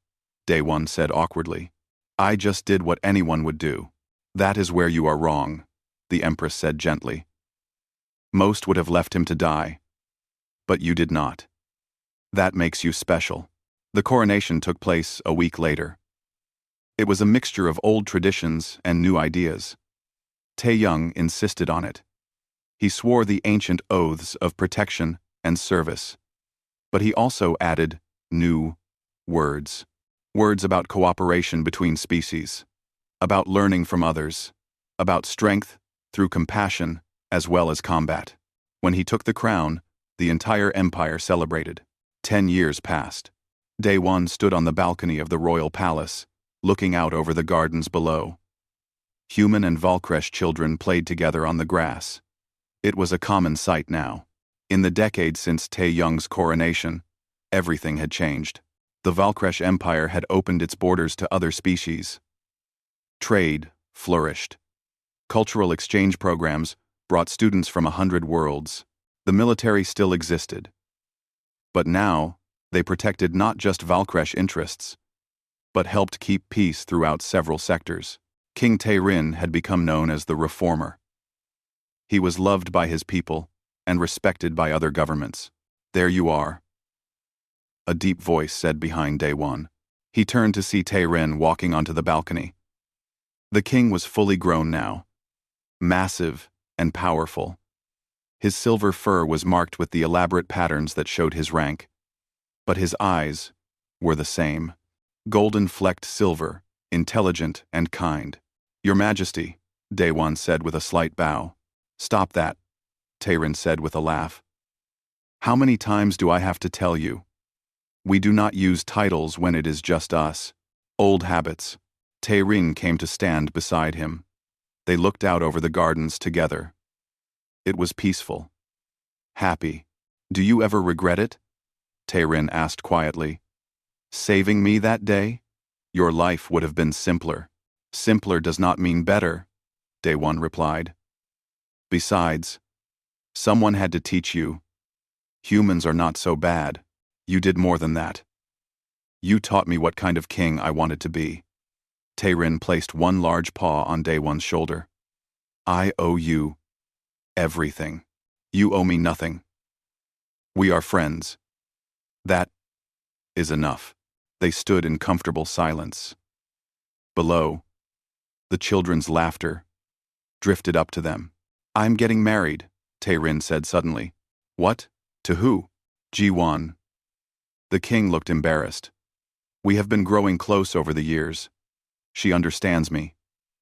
Daewon said awkwardly. I just did what anyone would do. That is where you are wrong, the Empress said gently. Most would have left him to die. But you did not. That makes you special. The coronation took place a week later. It was a mixture of old traditions and new ideas. Taeyong insisted on it. He swore the ancient oaths of protection and service. But he also added new words. Words about cooperation between species, about learning from others, about strength through compassion as well as combat. When he took the crown, the entire empire celebrated. 10 years passed. Daewon stood on the balcony of the royal palace, looking out over the gardens below. Human and Valkresh children played together on the grass. It was a common sight now. In the decades since Taeyong's coronation, everything had changed. The Valkresh Empire had opened its borders to other species. Trade flourished. Cultural exchange programs brought students from 100 worlds. The military still existed. But now, they protected not just Valkresh interests, but helped keep peace throughout several sectors. King Taerin had become known as the Reformer. He was loved by his people and respected by other governments. "There you are," a deep voice said behind Daewon. He turned to see Taerin walking onto the balcony. The king was fully grown now, massive and powerful. His silver fur was marked with the elaborate patterns that showed his rank. But his eyes were the same. Golden-flecked silver, intelligent and kind. "Your Majesty," Daewon said with a slight bow. "Stop that," Taerin said with a laugh. "How many times do I have to tell you? We do not use titles when it is just us. Old habits." Taerin came to stand beside him. They looked out over the gardens together. It was peaceful. Happy. "Do you ever regret it?" Taerin asked quietly. "Saving me that day? Your life would have been simpler." "Simpler does not mean better," Daewon replied. "Besides, someone had to teach you. Humans are not so bad. You did more than that. You taught me what kind of king I wanted to be." Taerin placed one large paw on Daewon's shoulder. "I owe you everything. You owe me nothing. We are friends. That is enough." They stood in comfortable silence. Below, the children's laughter drifted up to them. "I'm getting married," Taerin said suddenly. "What? To who?" "Ji-won." The king looked embarrassed. "We have been growing close over the years. She understands me,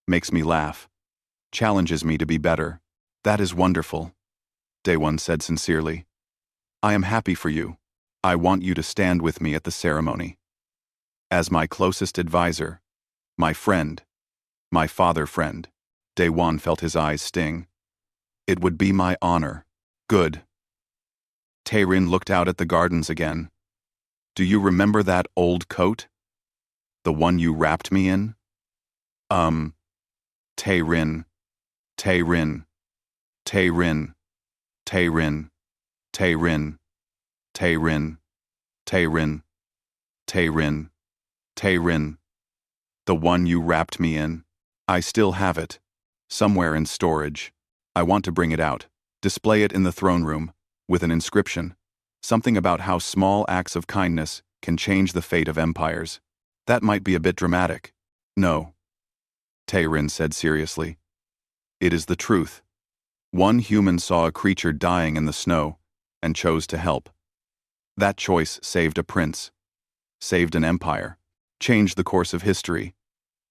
makes me laugh, challenges me to be better." "That is wonderful," Daewon said sincerely. "I am happy for you. I want you to stand with me at the ceremony. As my closest advisor, my friend, my father friend." Daewon felt his eyes sting. "It would be my honor." "Good." Taerin looked out at the gardens again. "Do you remember that old coat? The one you wrapped me in?" Taerin. Taerin. Taerin. Taerin. Taerin. Taerin. Taerin. Taerin. Taerin. "The one you wrapped me in? I still have it. Somewhere in storage. I want to bring it out, display it in the throne room, with an inscription. Something about how small acts of kindness can change the fate of empires. That might be a bit dramatic." "No," Taerin said seriously. "It is the truth. One human saw a creature dying in the snow and chose to help. That choice saved a prince, saved an empire, changed the course of history.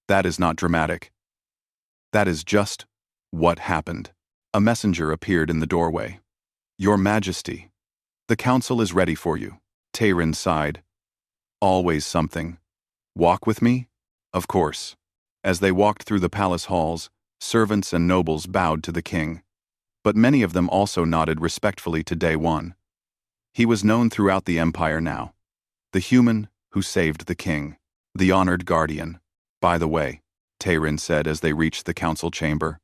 That is not dramatic. That is just what happened." A messenger appeared in the doorway. "Your Majesty, the council is ready for you." Taerin sighed. "Always something. Walk with me?" "Of course." As they walked through the palace halls, servants and nobles bowed to the king. But many of them also nodded respectfully to Daewon. He was known throughout the empire now. The human who saved the king. The honored guardian. "By the way," Taerin said as they reached the council chamber,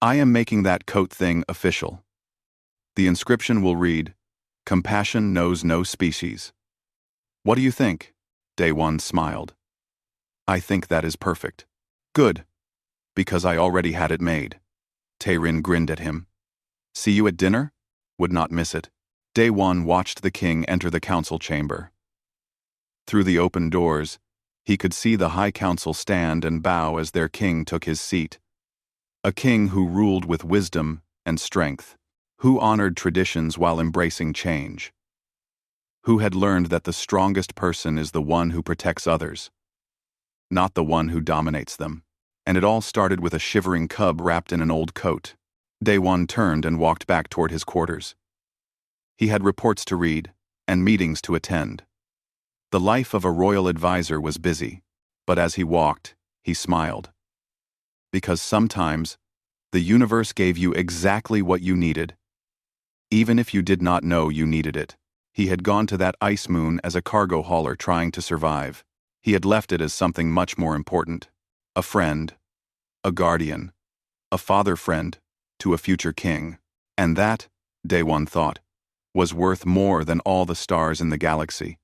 "I am making that coat thing official. The inscription will read, 'Compassion knows no species.' What do you think?" Daewon smiled. "I think that is perfect." "Good. Because I already had it made." Taerin grinned at him. "See you at dinner? Would not miss it." Daewon watched the king enter the council chamber. Through the open doors, he could see the high council stand and bow as their king took his seat. A king who ruled with wisdom and strength, who honored traditions while embracing change, who had learned that the strongest person is the one who protects others, not the one who dominates them. And it all started with a shivering cub wrapped in an old coat. Daewon turned and walked back toward his quarters. He had reports to read and meetings to attend. The life of a royal advisor was busy, But as he walked, he smiled. Because sometimes, the universe gave you exactly what you needed, even if you did not know you needed it. He had gone to that ice moon as a cargo hauler trying to survive. He had left it as something much more important. A friend, a guardian, a father friend to a future king. And that, Day One thought, was worth more than all the stars in the galaxy.